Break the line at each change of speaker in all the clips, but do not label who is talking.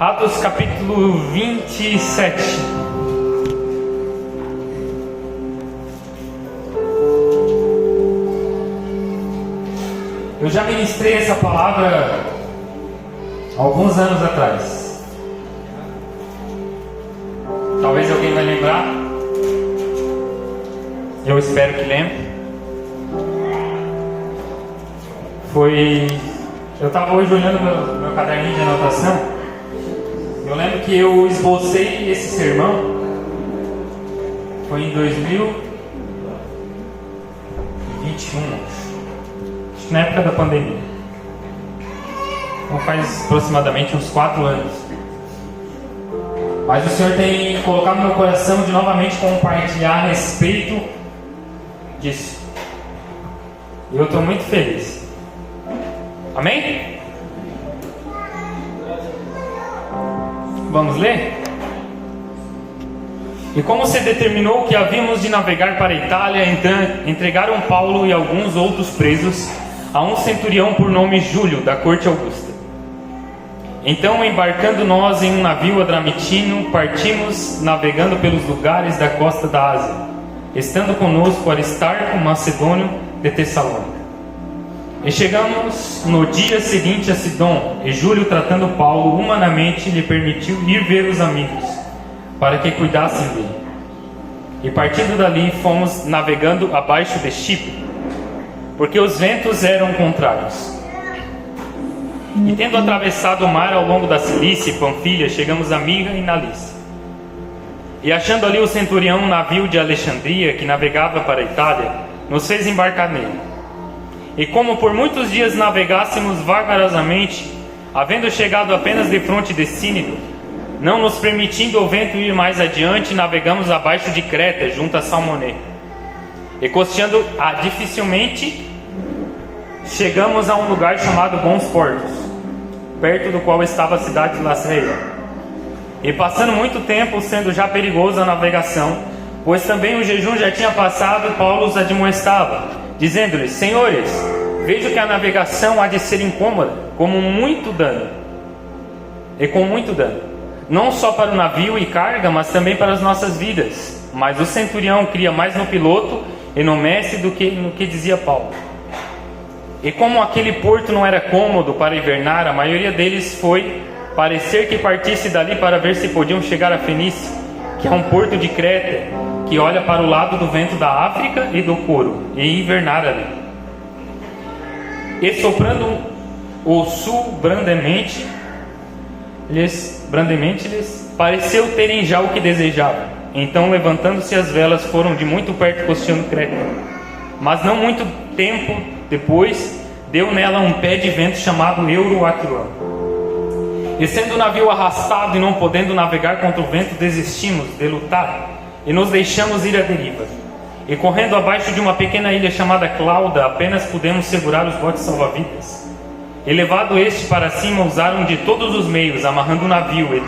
Atos capítulo 27. Eu já ministrei essa palavra alguns anos atrás. Talvez alguém vai lembrar. Eu espero que lembre. Eu estava hoje olhando meu caderninho de anotação. Eu lembro que eu esbocei esse sermão. Foi em 2021, acho que na época da pandemia. Então faz aproximadamente uns 4 anos. Mas o Senhor tem colocado no meu coração de novamente compartilhar a respeito disso. E eu estou muito feliz. Amém? Vamos ler? E como se determinou que havíamos de navegar para a Itália, então entregaram Paulo e alguns outros presos a um centurião por nome Júlio, da corte Augusta. Então, embarcando nós em um navio adramitino, partimos navegando pelos lugares da costa da Ásia, estando conosco Aristarco, macedônio de Tessalônica. E chegamos no dia seguinte a Sidom, e Júlio, tratando Paulo humanamente, lhe permitiu ir ver os amigos, para que cuidassem dele. E partindo dali, fomos navegando abaixo de Chipre, porque os ventos eram contrários. E tendo atravessado o mar ao longo da Cilícia e Panfilha, chegamos a Mira e Nalice. E achando ali o centurião, um navio de Alexandria, que navegava para a Itália, nos fez embarcar nele. E como por muitos dias navegássemos vagarosamente, havendo chegado apenas defronte de Cínido, não nos permitindo o vento ir mais adiante, navegamos abaixo de Creta, junto a Salmoné. E costeando dificilmente, chegamos a um lugar chamado Bons Portos, perto do qual estava a cidade de Lasreia. E passando muito tempo, sendo já perigosa a navegação, pois também o jejum já tinha passado, Paulo os admoestava, dizendo-lhes: Senhores, vejo que a navegação há de ser incômoda, com muito dano, não só para o navio e carga, mas também para as nossas vidas. Mas o centurião cria mais no piloto e no mestre do que no que dizia Paulo. E como aquele porto não era cômodo para hibernar, a maioria deles foi parecer que partisse dali para ver se podiam chegar a Fenícia, que é um porto de Creta, que olha para o lado do vento da África e do Coro, e invernar ali. E soprando o sul brandemente lhes pareceu terem já o que desejavam. Então, levantando-se as velas, foram de muito perto costeando Creta. Mas não muito tempo depois, deu nela um pé de vento chamado Euroaquilão. E sendo o navio arrastado e não podendo navegar contra o vento, desistimos de lutar e nos deixamos ir à deriva. E correndo abaixo de uma pequena ilha chamada Clauda, apenas pudemos segurar os botes salva-vidas. E levado este para cima, usaram de todos os meios, amarrando o navio, e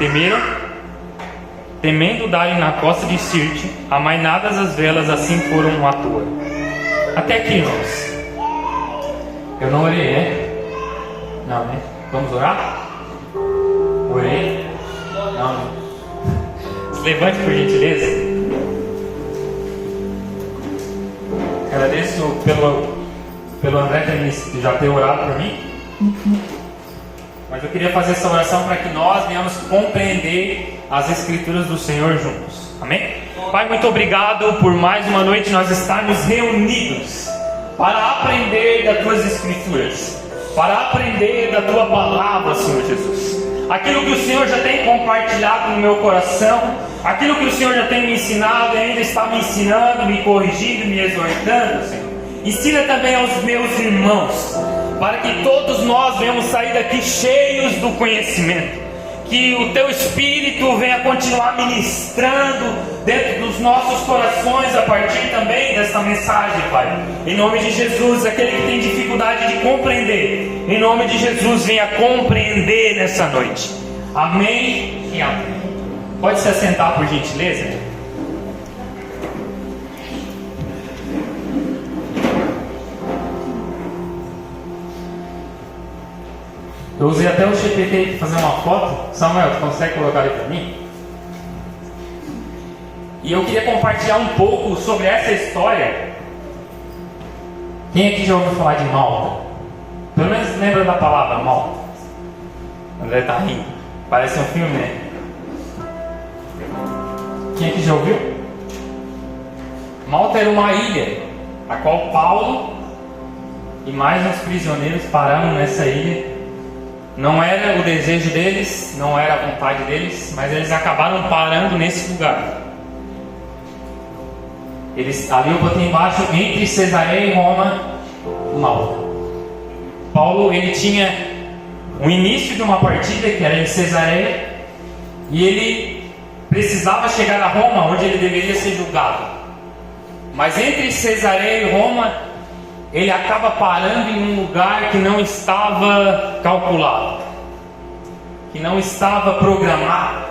temendo darem na costa de Sirte, amainadas as velas, assim foram à toa. Até aqui, irmãos. Eu não orei, né? Não, né? Vamos orar? Orei? Não. Se levante, por gentileza. Agradeço pelo André que já ter orado por mim. Mas eu queria fazer essa oração para que nós venhamos compreender as Escrituras do Senhor juntos. Amém? Pai, muito obrigado por mais uma noite nós estarmos reunidos para aprender das Tuas Escrituras, para aprender da Tua Palavra, Senhor Jesus. Aquilo que o Senhor já tem compartilhado no meu coração, aquilo que o Senhor já tem me ensinado e ainda está me ensinando, me corrigindo, me exortando, Senhor. Ensina também aos meus irmãos, para que todos nós venhamos sair daqui cheios do conhecimento. Que o Teu Espírito venha continuar ministrando dentro dos nossos corações a partir também desta mensagem, Pai. Em nome de Jesus, aquele que tem dificuldade de compreender, em nome de Jesus, venha compreender nessa noite. Amém e amém. Pode se assentar, por gentileza? Eu usei até o GPT para fazer uma foto. Samuel, tu consegue colocar ali para mim? E eu queria compartilhar um pouco sobre essa história. Quem aqui já ouviu falar de Malta? Pelo menos lembra da palavra Malta. André tá rindo. Parece um filme, né? Quem aqui já ouviu? Malta era uma ilha, a qual Paulo e mais uns prisioneiros pararam nessa ilha. Não era o desejo deles, não era a vontade deles, mas eles acabaram parando nesse lugar. Ali eu botei embaixo, entre Cesareia e Roma, Malta. Paulo, ele tinha o início de uma partida que era em Cesareia, e ele precisava chegar a Roma, onde ele deveria ser julgado. Mas entre Cesareia e Roma, ele acaba parando em um lugar que não estava calculado, que não estava programado.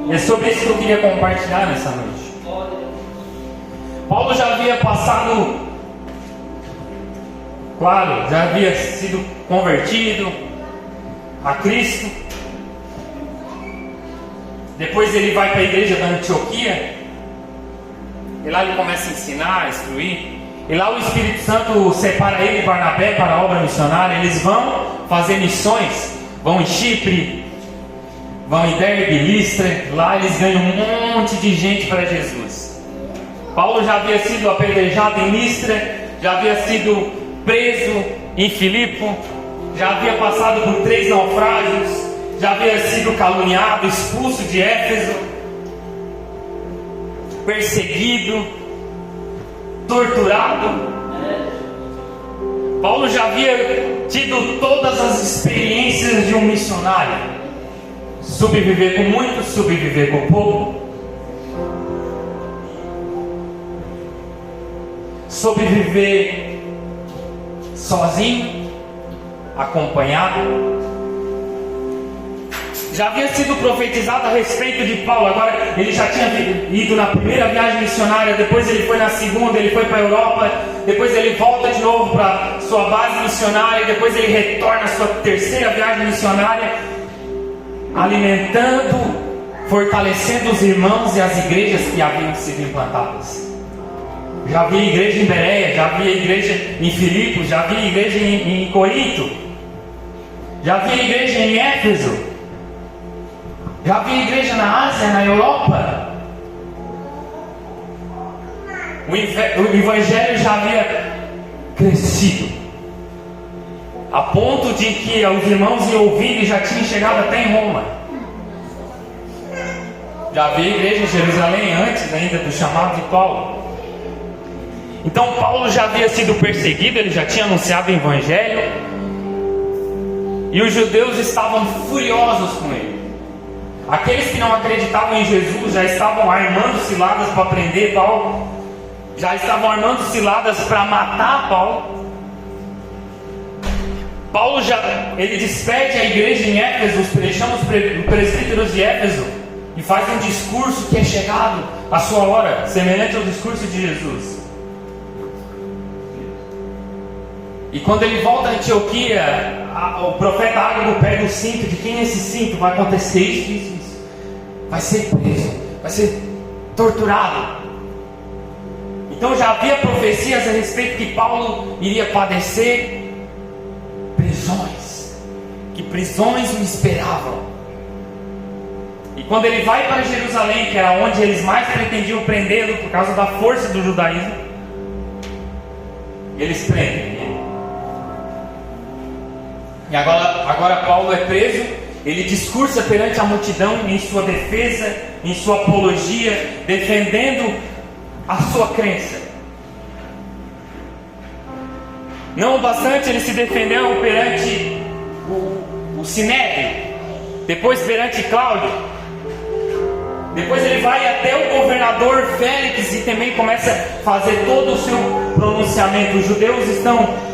E é sobre isso que eu queria compartilhar nessa noite. Paulo já havia passado, claro, já havia sido convertido a Cristo. Depois ele vai para a igreja da Antioquia, e lá ele começa a ensinar, a instruir. E lá o Espírito Santo separa ele e Barnabé para a obra missionária. Eles vão fazer missões, vão em Chipre, vão em Derbe, Listra. Lá eles ganham um monte de gente para Jesus. Paulo já havia sido apedrejado em Listra, já havia sido preso em Filipo, já havia passado por 3 naufrágios, já havia sido caluniado, expulso de Éfeso, perseguido, torturado. Paulo já havia tido todas as experiências de um missionário: sobreviver com muito, sobreviver com pouco, sobreviver sozinho, acompanhado. Já havia sido profetizado a respeito de Paulo. Agora ele já tinha ido na primeira viagem missionária, depois ele foi na segunda, ele foi para a Europa, depois ele volta de novo para sua base missionária, depois ele retorna à sua terceira viagem missionária, alimentando, fortalecendo os irmãos e as igrejas que haviam sido implantadas. Já havia igreja em Bereia, já havia igreja em Filipos, já havia igreja em Corinto, já havia igreja em Éfeso, já havia igreja na Ásia, na Europa. O evangelho já havia crescido, a ponto de que os irmãos iam ouvir e já tinham chegado até em Roma. Já havia igreja em Jerusalém antes ainda do chamado de Paulo. Então Paulo já havia sido perseguido, ele já tinha anunciado o evangelho, e os judeus estavam furiosos com ele. Aqueles que não acreditavam em Jesus já estavam armando ciladas para prender Paulo, já estavam armando ciladas para matar Paulo. Paulo ele despede a igreja em Éfeso, ele chama os presbíteros de Éfeso e faz um discurso que é chegado à sua hora, semelhante ao discurso de Jesus. E quando ele volta a Antioquia, o profeta Ágago pega o cinto. De quem é esse cinto? Vai acontecer isso, isso, isso. Vai ser preso, vai ser torturado. Então já havia profecias a respeito que Paulo iria padecer prisões, que prisões o esperavam. E quando ele vai para Jerusalém, que era onde eles mais pretendiam prendê-lo por causa da força do judaísmo, eles prendem ele. E agora Paulo é preso, ele discursa perante a multidão em sua defesa, em sua apologia, defendendo a sua crença. Não bastante, ele se defendeu perante o Sinédrio, depois perante Cláudio, depois ele vai até o governador Félix e também começa a fazer todo o seu pronunciamento. Os judeus estão,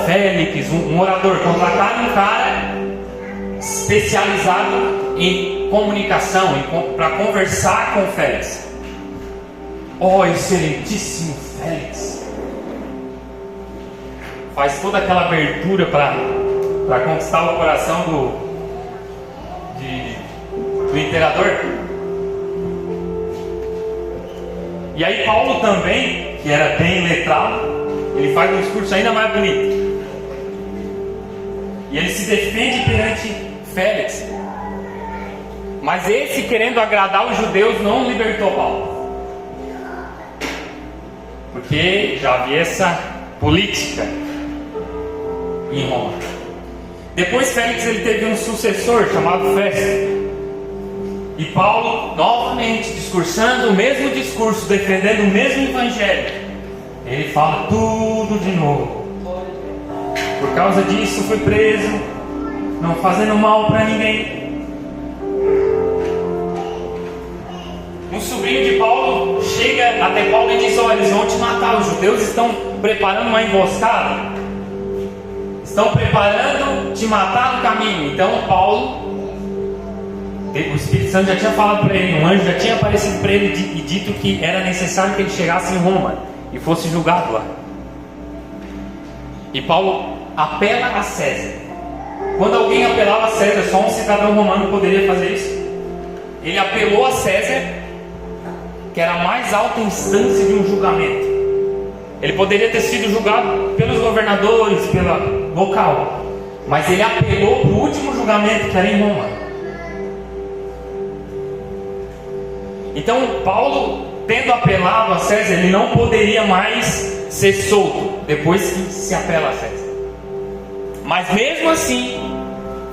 Félix, um orador, contrataram um cara especializado em comunicação, para conversar com Félix. Excelentíssimo Félix, faz toda aquela abertura para para conquistar o coração do imperador. E aí Paulo também, que era bem letrado, ele faz um discurso ainda mais bonito. E ele se defende perante Félix. Mas esse, querendo agradar os judeus, não libertou Paulo. Porque já havia essa política em Roma. Depois Félix ele teve um sucessor chamado Festo. E Paulo, novamente, discursando o mesmo discurso, defendendo o mesmo evangelho, ele fala tudo de novo. Por causa disso fui preso, não fazendo mal para ninguém. Um sobrinho de Paulo chega até Paulo e diz: olha, eles vão te matar, os judeus estão preparando uma emboscada, estão preparando te matar no caminho. Então Paulo, o Espírito Santo já tinha falado para ele, um anjo já tinha aparecido para ele e dito que era necessário que ele chegasse em Roma e fosse julgado lá. E Paulo apela a César. Quando alguém apelava a César, só um cidadão romano poderia fazer isso. Ele apelou a César, que era a mais alta instância de um julgamento. Ele poderia ter sido julgado pelos governadores, pela local, mas ele apelou para o último julgamento, que era em Roma. Então Paulo, tendo apelado a César, ele não poderia mais ser solto depois que se apela a César. Mas mesmo assim,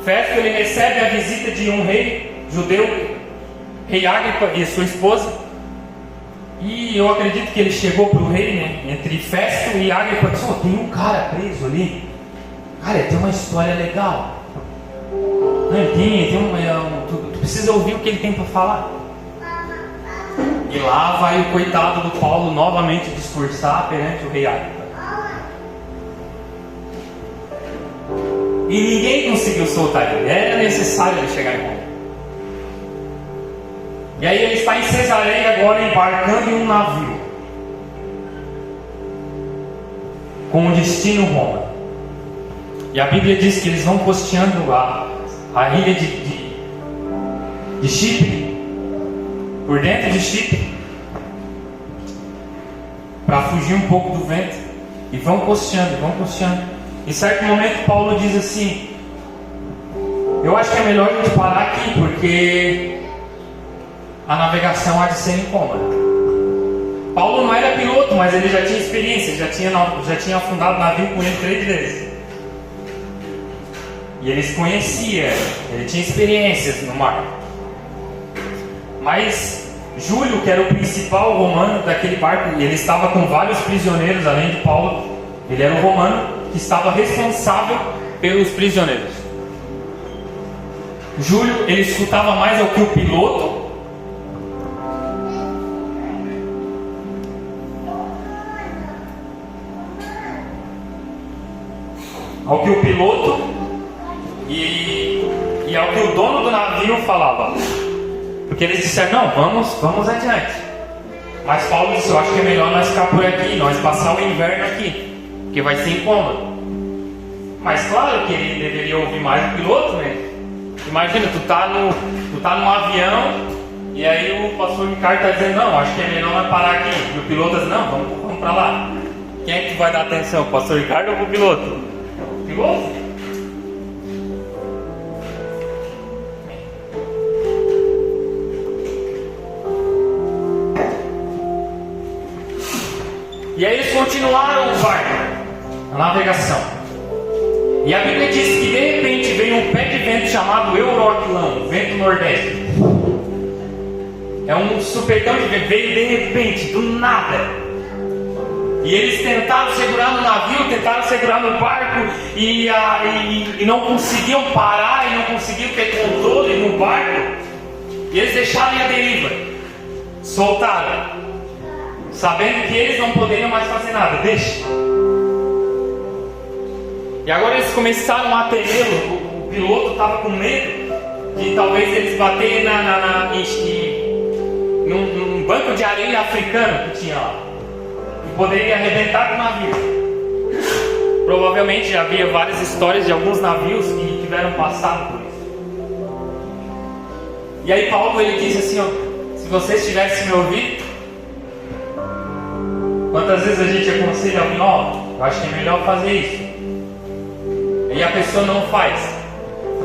Festo ele recebe a visita de um rei judeu, rei Agripa e sua esposa. E eu acredito que ele chegou para o rei, né, entre Festo e Agripa, e disse: oh, tem um cara preso ali. Cara, tem uma história legal. Tu precisa ouvir o que ele tem para falar. E lá vai o coitado do Paulo novamente discursar perante o rei Agripa. E ninguém conseguiu soltar ele. Era necessário ele chegar em Roma. E aí ele está em Cesareia agora, embarcando em um navio com o destino Roma. E a Bíblia diz que eles vão costeando a ilha de Chipre, por dentro de Chipre, para fugir um pouco do vento. E vão costeando. Em certo momento Paulo diz assim: eu acho que é melhor a gente parar aqui, porque a navegação há de ser incômoda. Paulo não era piloto, mas ele já tinha experiência, já tinha afundado o navio com ele 3 vezes. E ele se conhecia, ele tinha experiências no mar. Mas Júlio, que era o principal romano daquele barco, ele estava com vários prisioneiros, além de Paulo. Ele era o romano que estava responsável pelos prisioneiros. Júlio, ele escutava mais ao que o piloto e ao que o dono do navio falava. Porque eles disseram: não, vamos adiante. Mas Paulo disse: eu acho que é melhor nós ficar por aqui, nós passar o inverno aqui, porque vai ser incômodo. Mas claro que ele deveria ouvir mais o piloto, né? Imagina, tu tá num avião, e aí o pastor Ricardo está dizendo: não, acho que é melhor nós parar aqui. E o piloto diz: não, vamos para lá. Quem é que vai dar atenção, o pastor Ricardo ou o piloto? O piloto? E aí eles continuaram o barco, a navegação. E a Bíblia diz que de repente veio um pé de vento chamado Euroclão, vento nordeste. É um supetão de vento, veio de repente, do nada. E eles tentaram segurar no navio, tentaram segurar no barco, e não conseguiam parar, e não conseguiam ter controle no barco. E eles deixaram a deriva, soltaram, sabendo que eles não poderiam mais fazer nada. Deixa. E agora eles começaram a temê-lo. O piloto estava com medo de talvez eles baterem num banco de areia africano que tinha lá, que poderia arrebentar com o navio. Provavelmente já havia várias histórias de alguns navios que tiveram passado por isso. E aí Paulo ele diz assim, ó, se vocês tivessem me ouvido, quantas vezes a gente aconselha alguém, ó, eu acho que é melhor fazer isso, e a pessoa não faz.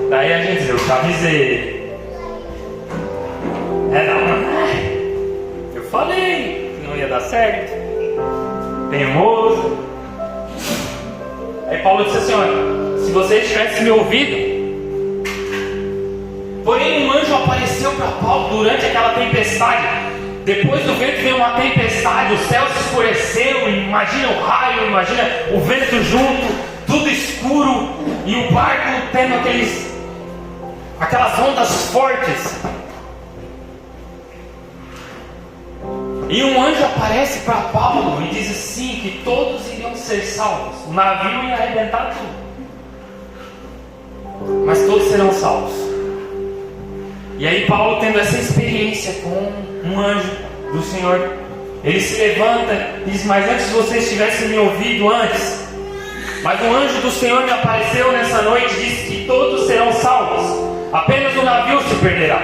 Daí a gente diz, eu te avisei. Eu falei que não ia dar certo. Teimoso. Aí Paulo disse assim, olha, se vocês tivessem me ouvido. Porém um anjo apareceu para Paulo durante aquela tempestade. Depois do vento veio uma tempestade, o céu se escureceu, imagina o raio, imagina o vento junto, tudo escuro, e o barco tendo aquelas ondas fortes. E um anjo aparece para Paulo e diz assim, que todos iriam ser salvos. O navio ia arrebentar tudo, mas todos serão salvos. E aí Paulo, tendo essa experiência com um anjo do Senhor, ele se levanta e diz, mas antes vocês tivessem me ouvido antes, mas um anjo do Senhor me apareceu nessa noite e disse que todos serão salvos, apenas o navio se perderá.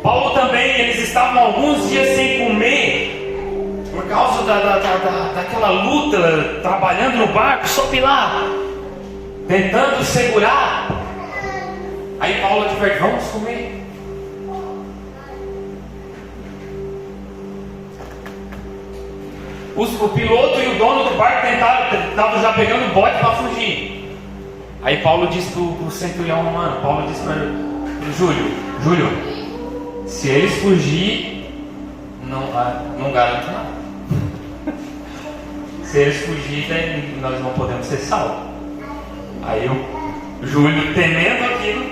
Paulo também, eles estavam alguns dias sem comer, por causa daquela luta, trabalhando no barco, sobe lá, tentando segurar. Aí Paulo adverte, vamos comer. O piloto e o dono do barco estavam já pegando o bote para fugir. Aí Paulo disse para o centurião romano, Paulo disse para o Júlio, se eles fugirem, não garanto nada. Se eles fugirem, nós não podemos ser salvos. Aí o Júlio, temendo aquilo,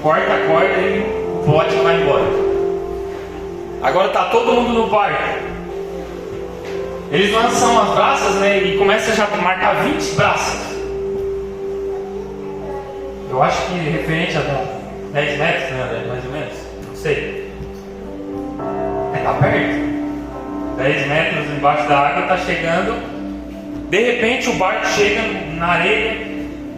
corta a corda e o bote vai embora. Agora está todo mundo no barco. Eles lançam as braças, né, e começam já a marcar 20 braças. Eu acho que referente a 10 metros, né, mais ou menos. Não sei. Está perto. 10 metros embaixo da água, está chegando. De repente o barco chega na areia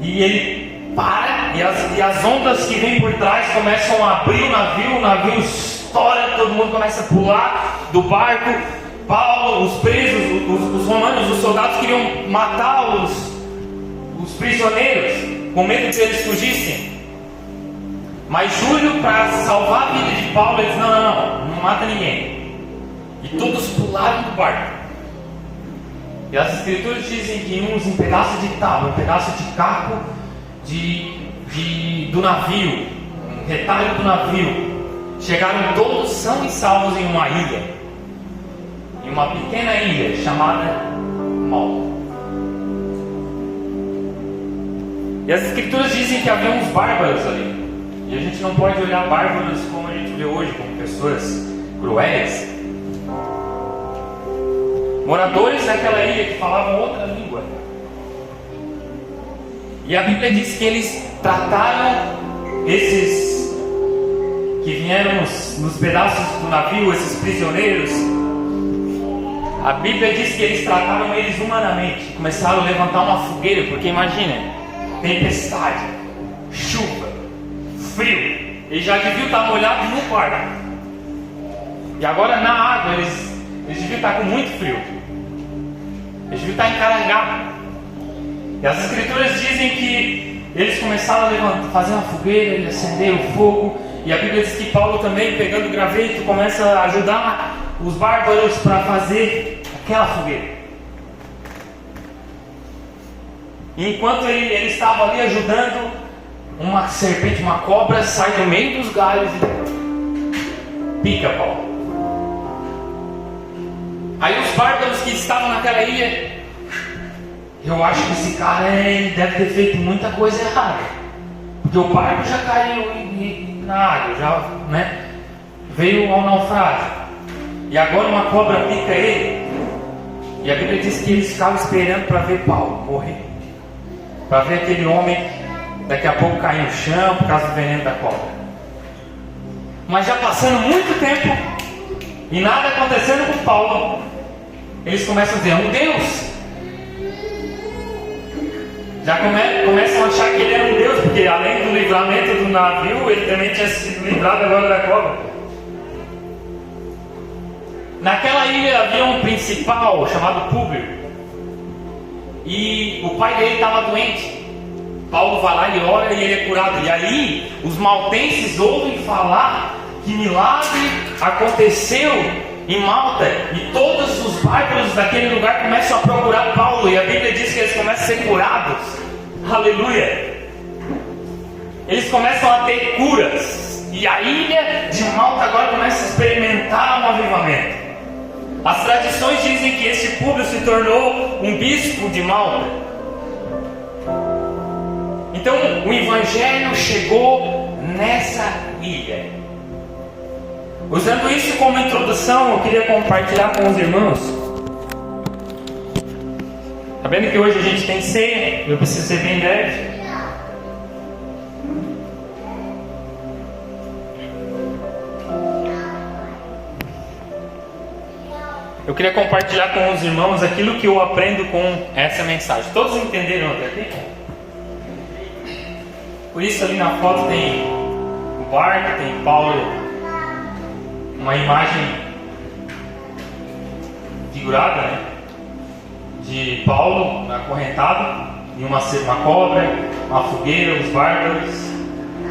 e ele para. E as ondas que vêm por trás começam a abrir o navio estoura, todo mundo começa a pular do barco. Paulo, os presos, os romanos, os soldados queriam matar os prisioneiros, com medo de eles fugissem. Mas Júlio, para salvar a vida de Paulo, ele disse, não mata ninguém. E todos pularam do barco. E as escrituras dizem que uns em pedaço de tábua, um pedaço de caco do navio, um retalho do navio, chegaram todos são e salvos em uma ilha. Em uma pequena ilha chamada Malta. E as escrituras dizem que havia uns bárbaros ali. E a gente não pode olhar bárbaros como a gente vê hoje, como pessoas cruéis. Moradores daquela ilha que falavam outra língua. E a Bíblia diz que eles trataram esses que vieram nos pedaços do navio, esses prisioneiros. A Bíblia diz que eles trataram eles humanamente. Começaram a levantar uma fogueira, porque imagina, tempestade, chuva, frio. Eles já deviam estar molhados no barco. E agora na água eles deviam estar com muito frio. Eles deviam estar encarangados. E as escrituras dizem que eles começaram a fazer uma fogueira, eles acenderam o fogo. E a Bíblia diz que Paulo também, pegando graveto, começa a ajudar os bárbaros para fazer aquela fogueira. E enquanto ele estava ali ajudando, uma serpente, uma cobra, sai do meio dos galhos e pica Paulo. Aí os bárbaros que estavam naquela ilha, eu acho que esse cara deve ter feito muita coisa errada, porque o barco já caiu na água, já, né, veio ao naufrágio. E agora uma cobra pica ele. E a Bíblia diz que eles ficavam esperando para ver Paulo morrer, para ver aquele homem daqui a pouco cair no chão por causa do veneno da cobra. Mas já passando muito tempo e nada acontecendo com Paulo, eles começam a dizer, um Deus. já começam a achar que ele era um Deus, porque além do livramento do navio, ele também tinha sido livrado agora da cobra. Naquela ilha havia um principal chamado Públio, e o pai dele estava doente. Paulo vai lá, ele ora e ele é curado. E aí os maltenses ouvem falar que milagre aconteceu em Malta, e todos os bárbaros daquele lugar começam a procurar Paulo, e a Bíblia diz que eles começam a ser curados. Aleluia! Eles começam a ter curas, e a ilha de Malta agora começa a experimentar um avivamento. As tradições dizem que esse Públio se tornou um bispo de Malta. Então o evangelho chegou nessa ilha. Usando isso como introdução, eu queria compartilhar com os irmãos. Sabendo que hoje a gente tem ceia, eu preciso ser bem breve. Eu queria compartilhar com os irmãos aquilo que eu aprendo com essa mensagem. Todos entenderam até aqui? Por isso ali na foto tem o barco, tem Paulo, uma imagem figurada, né? De Paulo acorrentado em uma cobra, uma fogueira, os bárbaros,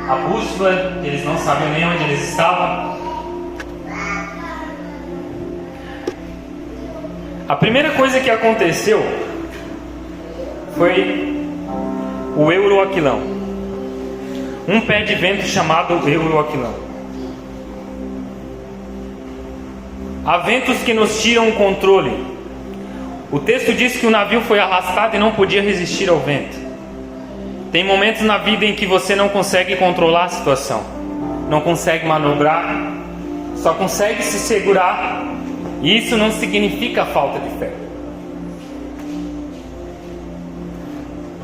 a bússola, que eles não sabiam nem onde eles estavam. A primeira coisa que aconteceu foi o Euroaquilão, um pé de vento chamado Euroaquilão. Há ventos que nos tiram o controle. O texto diz que o navio foi arrastado e não podia resistir ao vento. Tem momentos na vida em que você não consegue controlar a situação, não consegue manobrar, só consegue se segurar. E isso não significa falta de fé.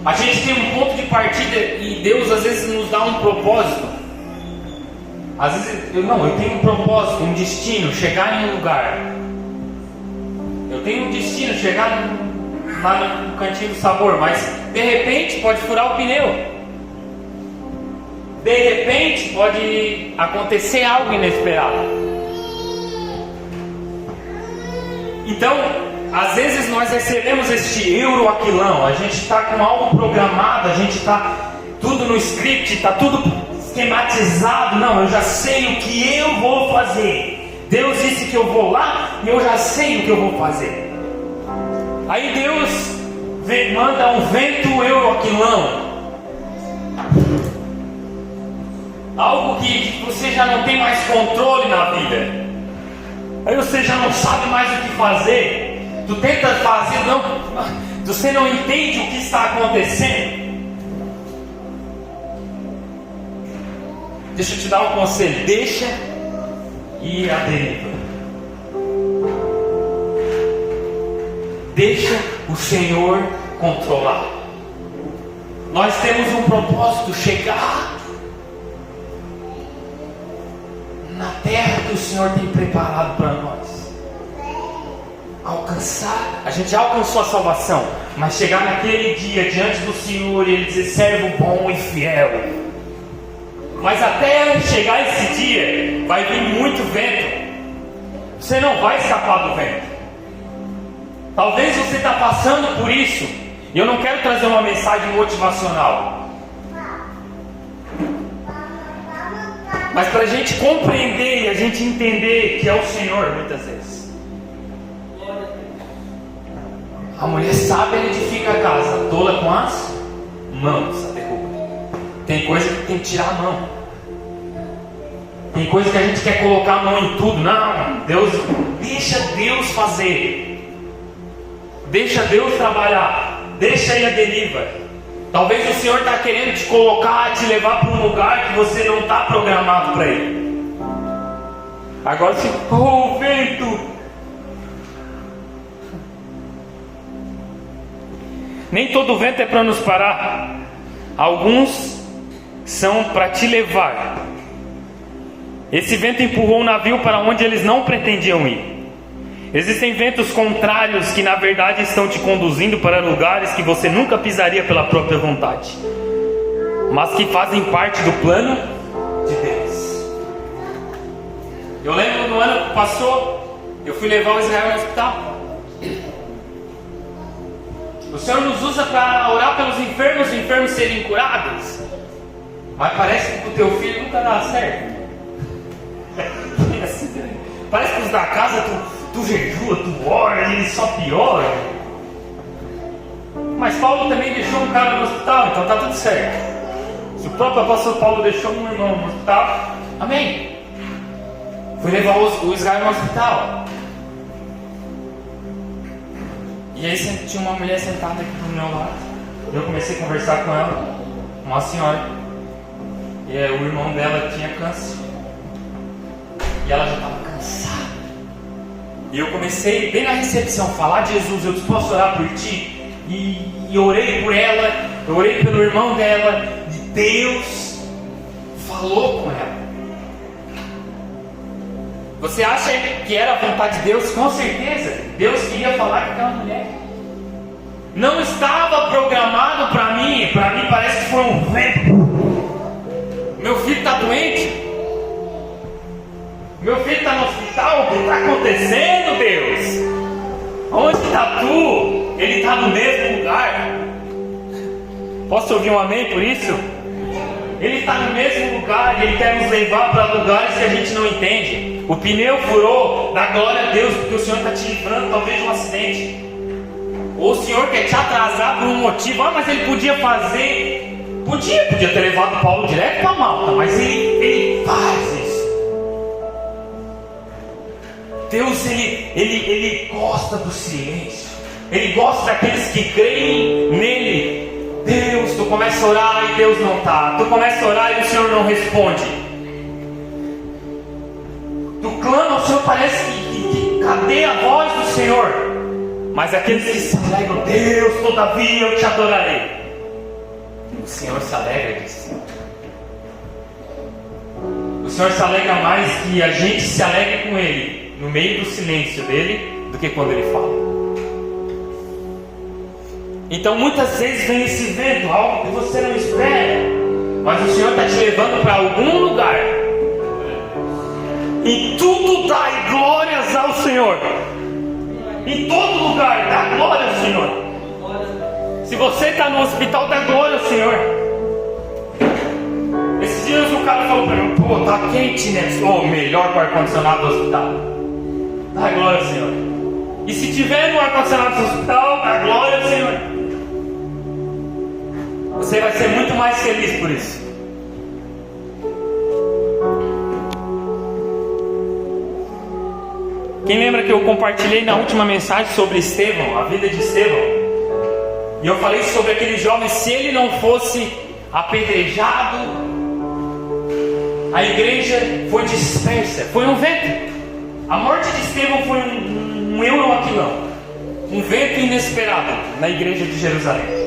A gente tem um ponto de partida e Deus às vezes nos dá um propósito. Às vezes eu tenho um propósito, um destino, chegar em um lugar. Eu tenho um destino, chegar lá no cantinho do sabor, mas de repente pode furar o pneu. De repente pode acontecer algo inesperado. Então, às vezes nós recebemos este Euroaquilão, a gente está com algo programado, a gente está tudo no script, está tudo esquematizado. Não, eu já sei o que eu vou fazer. Deus disse que eu vou lá e eu já sei o que eu vou fazer. Aí Deus manda um vento Euroaquilão, algo que você já não tem mais controle na vida. Aí você já não sabe mais o que fazer. Tu tenta fazer, você não entende o que está acontecendo. Deixa eu te dar um conselho. Deixa ir à deriva. Deixa o Senhor controlar. Nós temos um propósito: chegar na terra que o Senhor tem preparado para nós. Alcançar, a gente já alcançou a salvação, mas chegar naquele dia diante do Senhor e Ele dizer: servo bom e fiel. Mas até chegar esse dia vai vir muito vento. Você não vai escapar do vento. Talvez você está passando por isso, e eu não quero trazer uma mensagem motivacional, mas para a gente compreender e a gente entender que é o Senhor. Muitas vezes a mulher sábia edifica a casa, tola com as mãos a derruba. Tem coisa que tem que tirar a mão. Tem coisa que a gente quer colocar a mão em tudo. Não, Deus, deixa Deus fazer. Deixa Deus trabalhar. Deixa ir a deriva. Talvez o Senhor está querendo te colocar, te levar para um lugar que você não está programado para ir. Agora se o vento. Nem todo vento é para nos parar. Alguns são para te levar. Esse vento empurrou o navio para onde eles não pretendiam ir. Existem ventos contrários que na verdade estão te conduzindo para lugares que você nunca pisaria pela própria vontade, mas que fazem parte do plano de Deus. Eu lembro no ano que passou, eu fui levar o Israel no hospital. O Senhor nos usa para orar pelos enfermos, os enfermos serem curados. Mas parece que o teu filho nunca dá certo. Parece que os da casa tu jejua, tu ora e ele só piora. Mas Paulo também deixou um cara no hospital, então tá tudo certo. Se o próprio apóstolo Paulo deixou um irmão no hospital, amém. Fui levar o Israel no hospital. E aí tinha uma mulher sentada aqui do meu lado. Eu comecei a conversar com ela, uma senhora. E o irmão dela tinha câncer. E ela já estava cansada. E eu comecei bem na recepção, falar de Jesus. Eu disse, posso orar por ti? E orei por ela, eu orei pelo irmão dela. E Deus falou com ela. Você acha que era a vontade de Deus? Com certeza. Deus queria falar com aquela mulher. Não estava programado para mim. Para mim parece que foi um vento. Meu filho está doente. Meu filho está no hospital. O que está acontecendo, Deus? Onde está tu? Ele está no mesmo lugar. Posso ouvir um amém por isso? Ele está no mesmo lugar e Ele quer nos levar para lugares que a gente não entende. O pneu furou, dá glória a Deus, porque o Senhor está te livrando talvez de um acidente. Ou o Senhor quer te atrasar por um motivo. Mas Ele podia fazer. Podia ter levado Paulo direto para Malta, mas ele faz isso. Deus, ele gosta do silêncio. Ele gosta daqueles que creem nele. Deus, tu começa a orar e Deus não está. Tu começa a orar e o Senhor não responde. Tu clama ao Senhor, parece que cadê a voz do Senhor? Mas aqueles que se alegram, Deus, todavia eu te adorarei. O Senhor se alegra disso. O Senhor se alegra mais que a gente se alegre com Ele no meio do silêncio dele do que quando Ele fala. Então muitas vezes vem esse vento, algo que você não espera, mas o Senhor está te levando para algum lugar. E tudo dá glórias ao Senhor. Em todo lugar dá glória ao Senhor. Se você está no hospital, dá glória ao Senhor. Esses dias o cara falou para mim, pô, tá quente, né? Oh, melhor com o ar-condicionado do hospital. Dá glória ao Senhor. E se tiver no ar-condicionado do hospital, dá glória ao Senhor. Você vai ser muito mais feliz por isso. Quem lembra que eu compartilhei na última mensagem sobre Estevão, a vida de Estevão? E eu falei sobre aquele jovem, se ele não fosse apedrejado, a igreja foi dispersa, foi um vento. A morte de Estevão foi um euroaquilão, um vento inesperado na igreja de Jerusalém.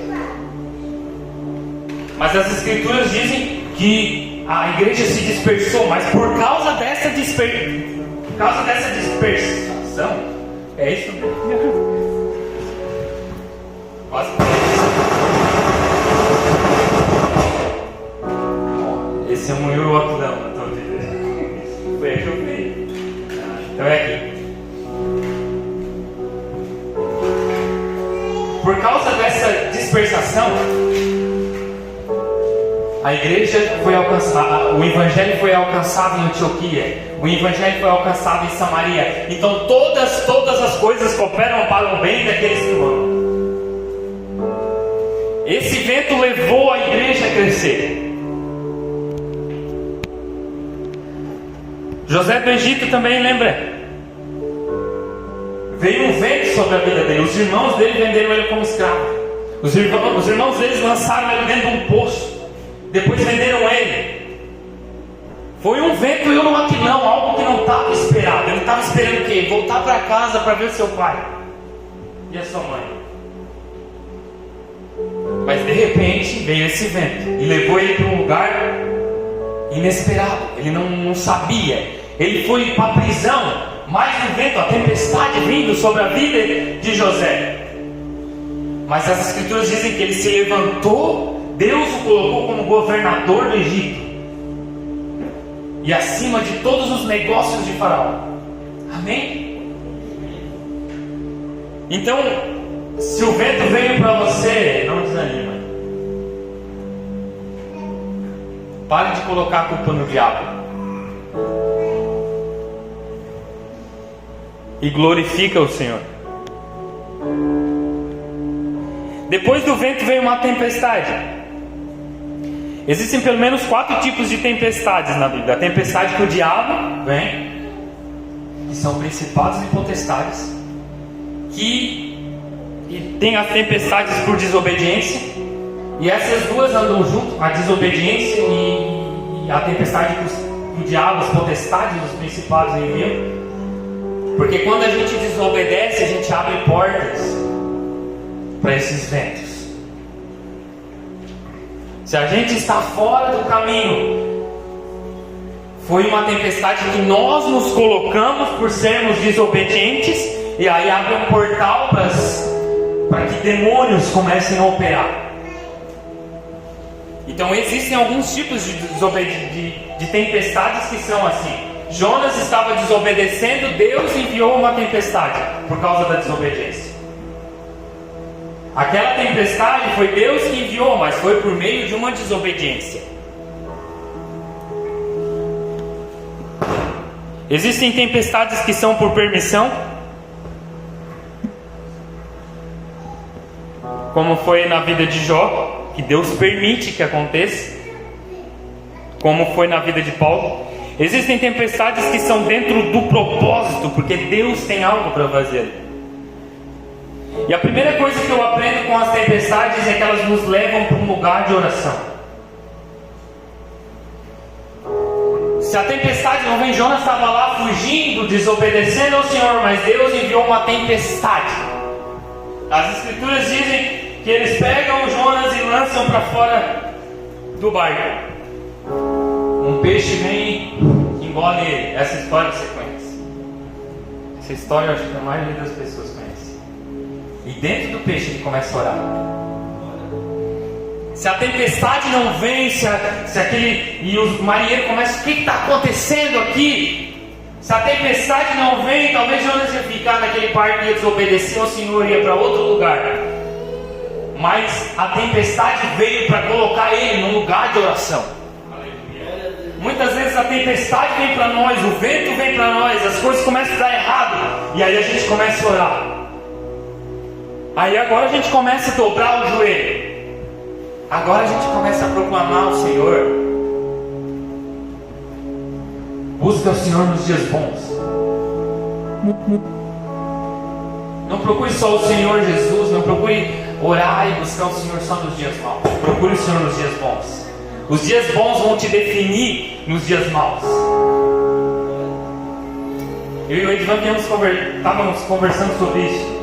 Mas as escrituras dizem que a igreja se dispersou, mas por causa dessa dispersação, é isso mesmo. Quase. Esse é um euroaquilão, estou dizendo. Foi aí que eu vi. Então é aqui. Por causa dessa dispersação, a igreja foi alcançada, o evangelho foi alcançado em Antioquia, o evangelho foi alcançado em Samaria. Então todas as coisas cooperam para o bem daqueles que amam. Esse vento levou a igreja a crescer. José do Egito também, lembra? Veio um vento sobre a vida dele. Os irmãos dele venderam ele como escravo. Os irmãos deles lançaram ele dentro de um poço. Depois venderam ele. Foi um vento euroaquilão, algo que não estava esperado. Ele estava esperando o quê? Voltar para casa para ver o seu pai e a sua mãe. Mas de repente veio esse vento e levou ele para um lugar inesperado. Ele não sabia. Ele foi para a prisão. mais um vento, a tempestade vindo sobre a vida de José. Mas as escrituras dizem que ele se levantou, Deus o colocou como governador do Egito e acima de todos os negócios de Faraó. Amém? Então, se o vento veio para você, não desanima. Pare de colocar a culpa no diabo e glorifica o Senhor. Depois do vento veio uma tempestade. Existem pelo menos 4 tipos de tempestades na Bíblia. A tempestade que o diabo vem, que são principados e potestades, e tem as tempestades por desobediência, e essas duas andam junto, a desobediência e a tempestade que o diabo, as potestades, os principados enviam. Porque quando a gente desobedece, a gente abre portas para esses ventos. Se a gente está fora do caminho, foi uma tempestade que nós nos colocamos por sermos desobedientes, e aí abre um portal para que demônios comecem a operar. Então existem alguns tipos de tempestades que são assim. Jonas estava desobedecendo, Deus enviou uma tempestade por causa da desobediência. Aquela tempestade foi Deus que enviou, mas foi por meio de uma desobediência. Existem tempestades que são por permissão, como foi na vida de Jó, que Deus permite que aconteça, como foi na vida de Paulo. Existem tempestades que são dentro do propósito, porque Deus tem algo para fazer. E a primeira coisa que eu aprendo com as tempestades é que elas nos levam para um lugar de oração. Se a tempestade não vem, Jonas estava lá fugindo, desobedecendo ao Senhor, mas Deus enviou uma tempestade. As escrituras dizem que eles pegam Jonas e lançam para fora do barco. Um peixe vem e engole ele. Essa história você conhece. Essa história eu acho que a maioria das pessoas conhece. E dentro do peixe ele começa a orar. Se a tempestade não vem, se aquele, e os marinheiros começam, o que está acontecendo aqui? Se a tempestade não vem, talvez Jonas ia ficar naquele barco e ia desobedecer ao Senhor, ia para outro lugar. Mas a tempestade veio para colocar ele num lugar de oração. Muitas vezes a tempestade vem para nós, o vento vem para nós, as coisas começam a dar errado, e aí a gente começa a orar. Aí agora a gente começa a dobrar o joelho. Agora a gente começa a proclamar o Senhor. Busca o Senhor nos dias bons. Não procure só o Senhor Jesus, não procure orar e buscar o Senhor só nos dias maus. Procure o Senhor nos dias bons. Os dias bons vão te definir nos dias maus. Eu e o Edvan estávamos conversando sobre isso.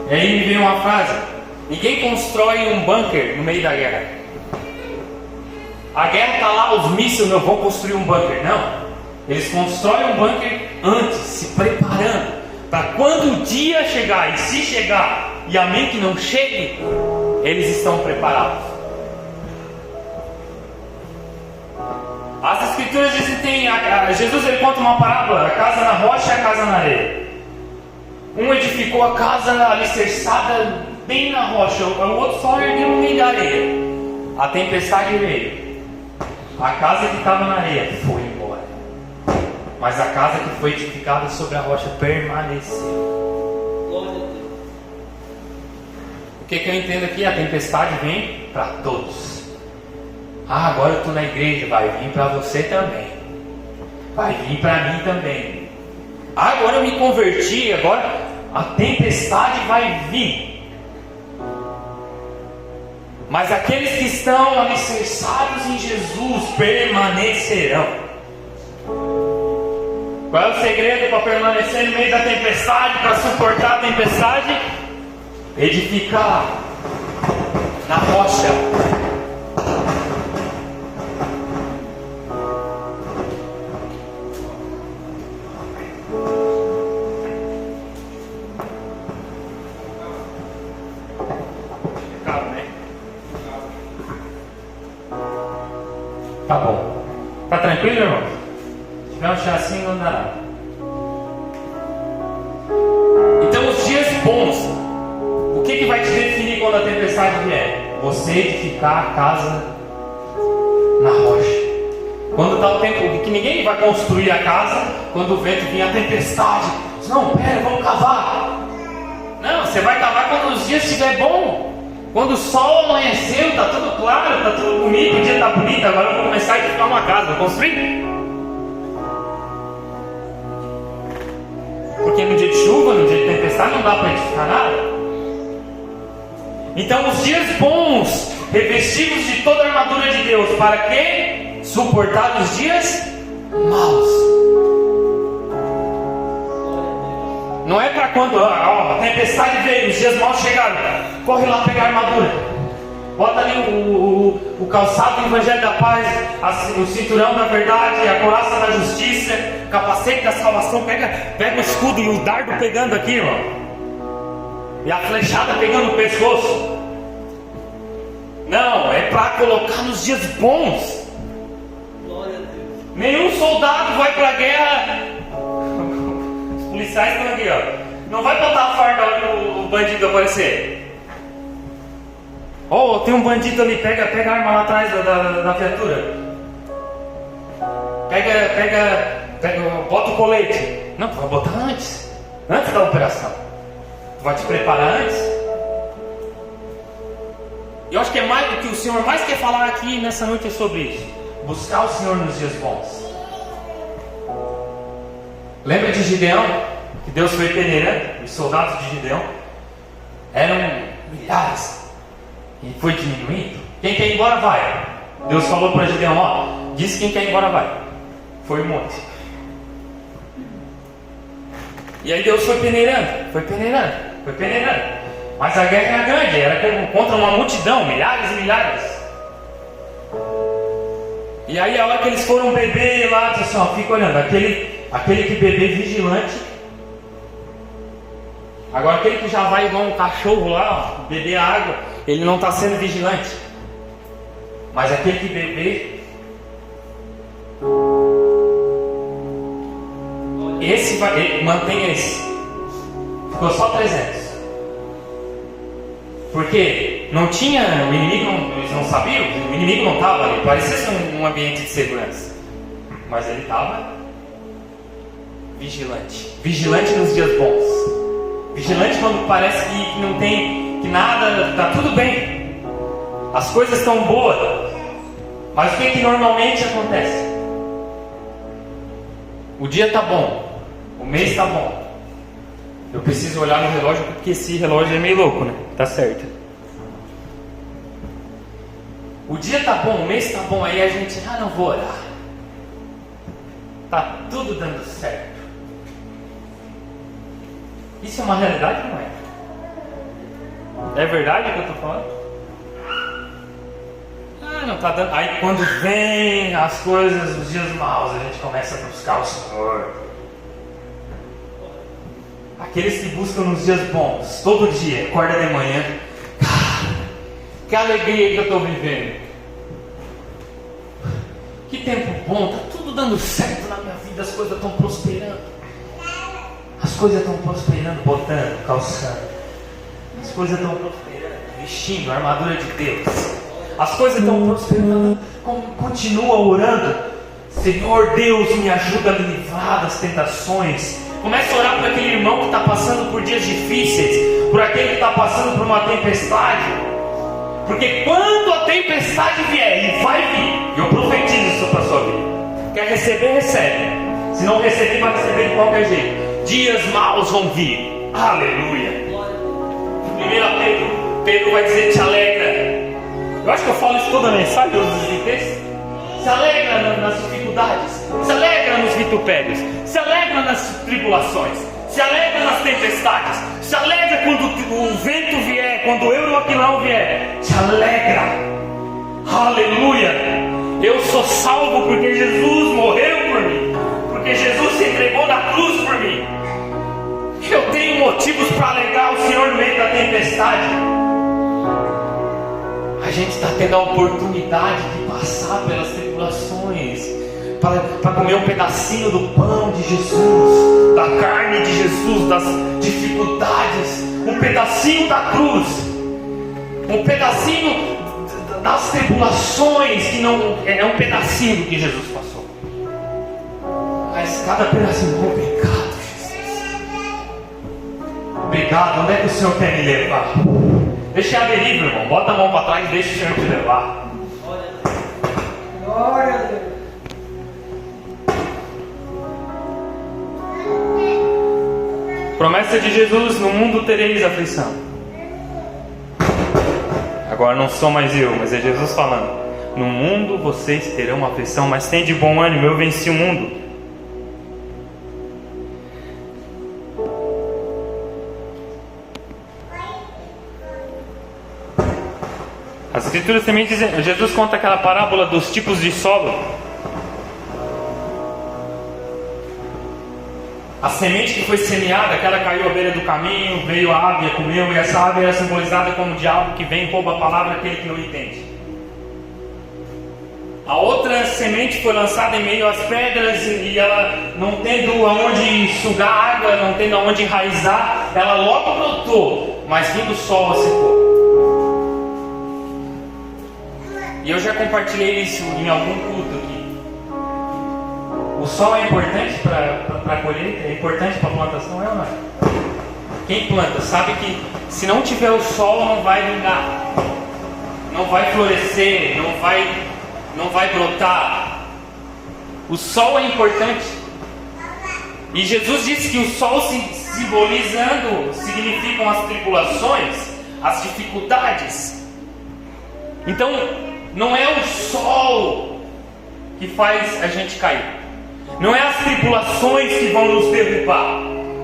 E aí me veio uma frase: ninguém constrói um bunker no meio da guerra. A guerra está lá, os mísseis não vão construir um bunker. Não. Eles constroem um bunker antes, se preparando para quando o dia chegar, e se chegar, e amém que não chegue, eles estão preparados. As escrituras dizem que Jesus ele conta uma parábola: a casa na rocha e a casa na areia. Um edificou a casa alicerçada bem na rocha, o outro só ergueu no meio da areia. A tempestade veio, a casa que estava na areia foi embora, mas a casa que foi edificada sobre a rocha permaneceu. O que eu entendo aqui? A tempestade vem para todos. Agora eu estou na igreja, vai vir para você também, vai vir para mim também. Agora eu me converti, agora a tempestade vai vir. Mas aqueles que estão alicerçados em Jesus permanecerão. Qual é o segredo para permanecer no meio da tempestade, para suportar a tempestade? Edificar na rocha. Tá bom. Tá tranquilo, irmão? Se tiver um chassi, não dá nada. Então, os dias bons, o que vai te definir quando a tempestade vier? Você edificar a casa na rocha. Quando está o tempo que ninguém vai construir a casa, quando o vento vinha a tempestade, não, pera, vamos cavar. Não, você vai cavar quando os dias estiver bom. Quando o sol amanheceu, está tudo claro, está tudo bonito, o dia está bonito, agora eu vou começar a edificar uma casa, vou construir. Porque no dia de chuva, no dia de tempestade, não dá para edificar nada. Então, os dias bons, revestidos de toda a armadura de Deus, para quê? Suportar os dias maus. Não é para quando a tempestade veio, os dias maus chegaram, corre lá pegar a armadura, bota ali o calçado do Evangelho da Paz, o cinturão da verdade, a couraça da justiça, o capacete da salvação, pega o escudo e o dardo pegando aqui, irmão, e a flechada pegando no pescoço. Não, é para colocar nos dias bons. Nenhum soldado vai para a guerra. Os policiais estão aqui, ó. Não vai botar a farda na hora que o bandido aparecer. Oh, tem um bandido ali, pega a arma lá atrás da viatura. Bota o colete. Não, tu vai botar antes da operação. Tu vai te preparar antes. E eu acho que é mais do que o Senhor mais quer falar aqui nessa noite é sobre isso. Buscar o Senhor nos dias bons. Lembra de Gideão? Que Deus foi peneirando. Os soldados de Gideão eram milhares. E foi diminuindo. Quem quer ir embora vai. Deus falou para Gideão, ó, disse quem quer ir embora vai. Foi um monte. E aí Deus foi peneirando. Mas a guerra era grande, era contra uma multidão, milhares e milhares. E aí a hora que eles foram beber lá, disse assim, ó, fica olhando, aquele que beber vigilante. Agora aquele que já vai igual um cachorro lá, ó, beber água, ele não está sendo vigilante. Mas aquele que beber, esse vai, mantém esse. Ficou só 300. Porque não tinha, o inimigo eles não sabiam, o inimigo não estava ali, parecia ser um ambiente de segurança, mas ele estava vigilante nos dias bons, vigilante quando parece que não tem, que nada, está tudo bem, as coisas estão boas, mas o que normalmente acontece? O dia está bom, o mês está bom. Eu preciso olhar no relógio porque esse relógio é meio louco, né? Tá certo. O dia tá bom, o mês tá bom, aí a gente, não vou orar. Tá tudo dando certo. Isso é uma realidade ou não é? É verdade o que eu tô falando? Não tá dando. Aí quando vem as coisas, os dias maus, a gente começa a buscar o Senhor. Aqueles que buscam nos dias bons, todo dia, acorda de manhã, que alegria que eu estou vivendo, que tempo bom, está tudo dando certo na minha vida, as coisas estão prosperando, botando, calçando, as coisas estão prosperando, vestindo a armadura de Deus, as coisas estão prosperando, continua orando, Senhor Deus, me ajuda a me livrar das tentações. Comece a orar por aquele irmão que está passando por dias difíceis, por aquele que está passando por uma tempestade, porque quando a tempestade vier, e vai vir, eu profetizo isso para a sua vida. Quer receber, recebe. Se não receber, vai receber de qualquer jeito. Dias maus vão vir. Aleluia. 1 Pedro vai dizer, te alegra. Eu acho que eu falo isso toda a mensagem, eu uso esse texto. Se alegra nas dificuldades, se alegra nos vitupérios, se alegra nas tribulações, se alegra nas tempestades, se alegra quando o vento vier, quando o euroaquilão vier, se alegra, aleluia. Eu sou salvo porque Jesus morreu por mim, porque Jesus se entregou na cruz por mim. Eu tenho motivos para alegrar o Senhor no meio da tempestade. A gente está tendo a oportunidade de passar pelas tribulações, para comer um pedacinho do pão de Jesus, da carne de Jesus, das dificuldades, um pedacinho da cruz, um pedacinho das tribulações, que não é um pedacinho do que Jesus passou, mas cada pedacinho. Obrigado, Jesus, obrigado. Onde é que o Senhor quer me levar? Deixa a deriva, irmão. Bota a mão para trás e deixa o Senhor te levar.
Glória a Deus.
Promessa de Jesus: no mundo tereis aflição. Agora não sou mais eu, mas é Jesus falando: no mundo vocês terão aflição, mas tem de bom ânimo, eu venci o mundo. As escrituras também dizem, Jesus conta aquela parábola dos tipos de solo. A semente que foi semeada, aquela caiu à beira do caminho, veio a ave, comeu, e essa ave era simbolizada como o diabo que vem e rouba a palavra daquele que não entende. A outra semente foi lançada em meio às pedras, e ela, não tendo aonde sugar água, não tendo aonde enraizar, ela logo brotou, mas vindo o sol a secou. E eu já compartilhei isso em algum culto aqui. O sol é importante para a colheita? É importante para a plantação? É ou não é? Quem planta sabe que se não tiver o sol não vai vingar, não vai florescer, não vai brotar. O sol é importante. E Jesus disse que o sol simbolizando significam as tribulações, as dificuldades. Então não é o sol que faz a gente cair, não é as tribulações que vão nos derrubar,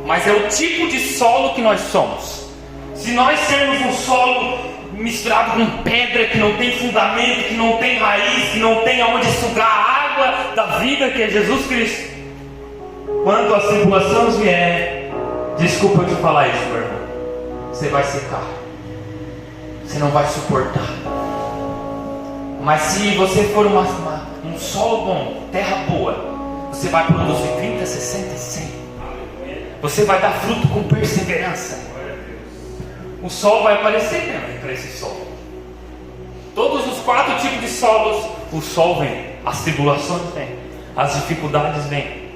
mas é o tipo de solo que nós somos. Se nós sermos um solo misturado com pedra, que não tem fundamento, que não tem raiz, que não tem aonde sugar a água da vida, que é Jesus Cristo, quando as tribulações vier, desculpa eu te falar isso, meu irmão, você vai secar, você não vai suportar. Mas se você for um solo bom, terra boa, você vai produzir 30, 60 e 100. Você vai dar fruto com perseverança. O sol vai aparecer também para esse solo. Todos os 4 tipos de solos, o sol vem, as tribulações vêm, as dificuldades vêm.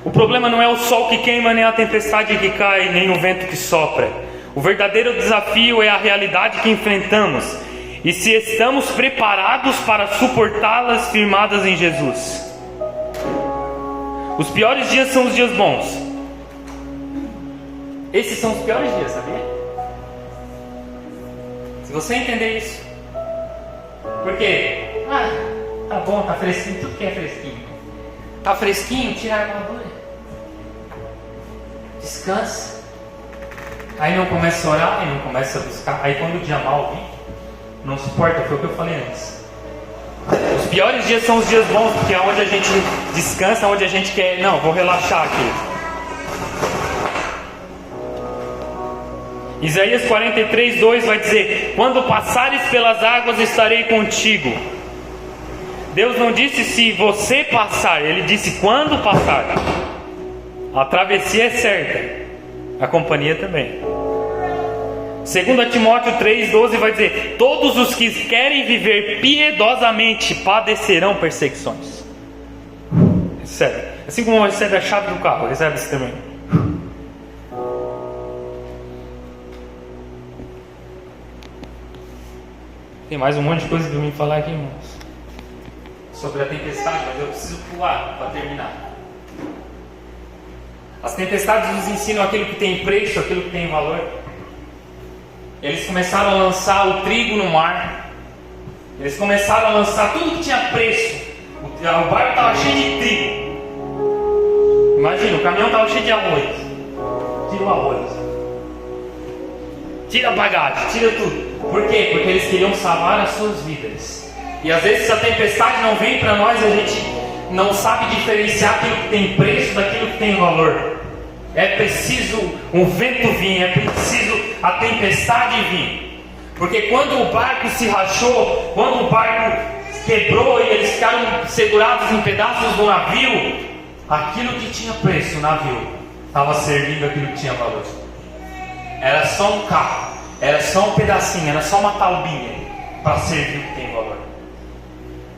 O problema não é o sol que queima, nem a tempestade que cai, nem o vento que sopra. O verdadeiro desafio é a realidade que enfrentamos e se estamos preparados para suportá-las firmadas em Jesus. Os piores dias são os dias bons. Esses são os piores dias, sabia? Se você entender isso. Por quê? Tá bom, tá fresquinho, tudo que é fresquinho. Tá fresquinho, tira a armadura. Descansa. Aí não começa a orar, aí não começa a buscar. Aí quando o dia mal vem, não suporta, foi o que eu falei antes. Os piores dias são os dias bons, porque é onde a gente descansa, onde a gente quer, não, vou relaxar aqui. Isaías 43:2 vai dizer: quando passares pelas águas estarei contigo. Deus não disse se você passar, Ele disse quando passar. A travessia é certa, a companhia também. 2 Timóteo 3:12 vai dizer: todos os que querem viver piedosamente padecerão perseguições. Recebe. Assim como recebe a chave do carro, recebe isso também. Tem mais um monte de coisa para mim falar aqui, irmãos, sobre a tempestade, mas eu preciso pular para terminar. As tempestades nos ensinam aquilo que tem preço, aquilo que tem valor. Eles começaram a lançar o trigo no mar. Eles começaram a lançar tudo que tinha preço. O barco estava cheio de trigo. Imagina, o caminhão estava cheio de arroz. Tira o arroz, tira a bagagem, tira tudo. Por quê? Porque eles queriam salvar as suas vidas. E às vezes a tempestade não vem para nós, a gente não sabe diferenciar aquilo que tem preço daquilo que tem valor. É preciso um vento vir, é preciso a tempestade vir. Porque quando o barco se rachou, quando o barco quebrou e eles ficaram segurados em pedaços do navio, aquilo que tinha preço, o navio, estava servindo aquilo que tinha valor. Era só um carro, era só um pedacinho, era só uma taubinha para servir o que tem valor.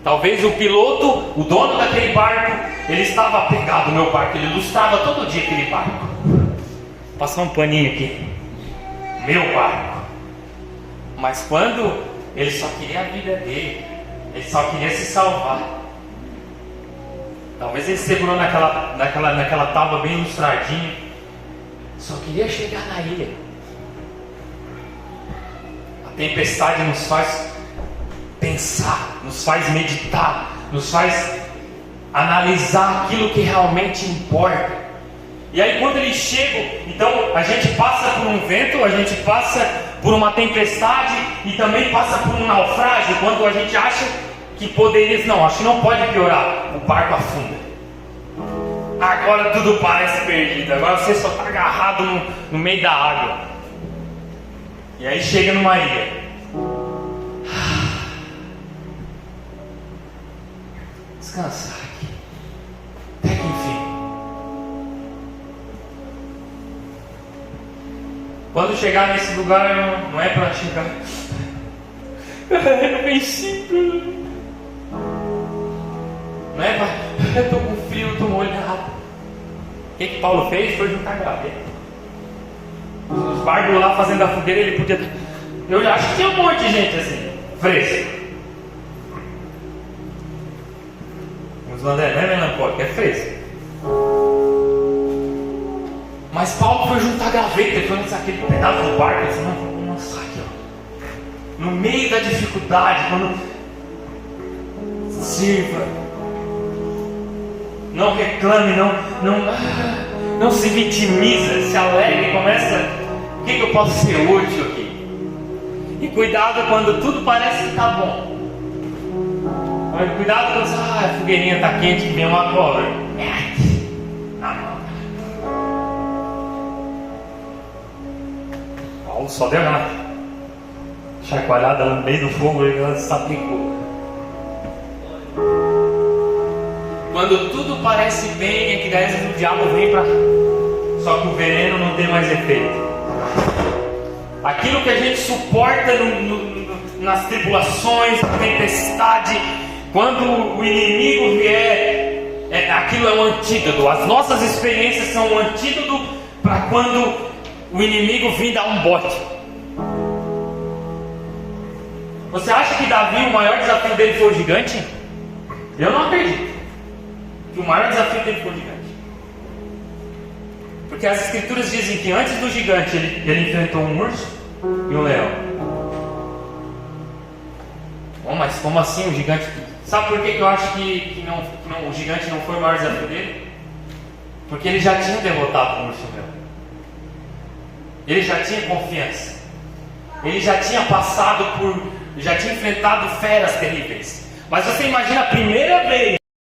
Talvez o piloto, o dono daquele barco, ele estava apegado no meu barco, ele lustrava todo dia aquele barco. Passar um paninho aqui, meu barco. Mas quando ele só queria a vida dele, ele só queria se salvar. Talvez ele segurou naquela tábua bem ilustradinha, só queria chegar na ilha. A tempestade nos faz pensar, nos faz meditar, nos faz analisar aquilo que realmente importa. E aí quando eles chegam, então a gente passa por um vento, a gente passa por uma tempestade e também passa por um naufrágio, quando a gente acha que poderia, não, acho que não pode piorar, o barco afunda. Agora tudo parece perdido, agora você só está agarrado no meio da água. E aí chega numa ilha. Descansar aqui, até que enfim. Quando chegar nesse lugar, não é para chegar. É bem simples. Não é para. Eu estou com frio, estou molhado. O que Paulo fez? Foi juntar gaveta. Os bárbaros lá fazendo a fogueira, ele podia. Eu já acho que tinha um monte de gente assim, fresco. Os André não é melancólico, é fresco. Mas Paulo foi juntar a gaveta, ele foi naquele pedaço do barco, ele disse, não, vamos lançar aqui, ó. No meio da dificuldade, quando sirva, não reclame, não se vitimiza, se alegre, começa, o que eu posso ser útil aqui? E cuidado quando tudo parece que está bom. Cuidado quando a fogueirinha está quente e vem uma cobra. Paulo só deu uma chacoalhada no meio do fogo e ela sapicou. Quando tudo parece bem, é que daí o diabo vem para. Só que o veneno não tem mais efeito. Aquilo que a gente suporta nas tribulações, na tempestade, quando o inimigo vier, aquilo é um antídoto. As nossas experiências são um antídoto para quando o inimigo vir dar um bote. Você acha que Davi, o maior desafio dele foi o gigante? Eu não acredito que o maior desafio dele foi o gigante. Porque as escrituras dizem que antes do gigante ele enfrentou um urso e um leão. Bom, mas como assim o gigante? Sabe por que eu acho que o gigante não foi o maior desafio dele? Porque ele já tinha derrotado o urso e o leão. Ele já tinha confiança. Ele já tinha passado já tinha enfrentado feras terríveis. Mas você imagina a primeira vez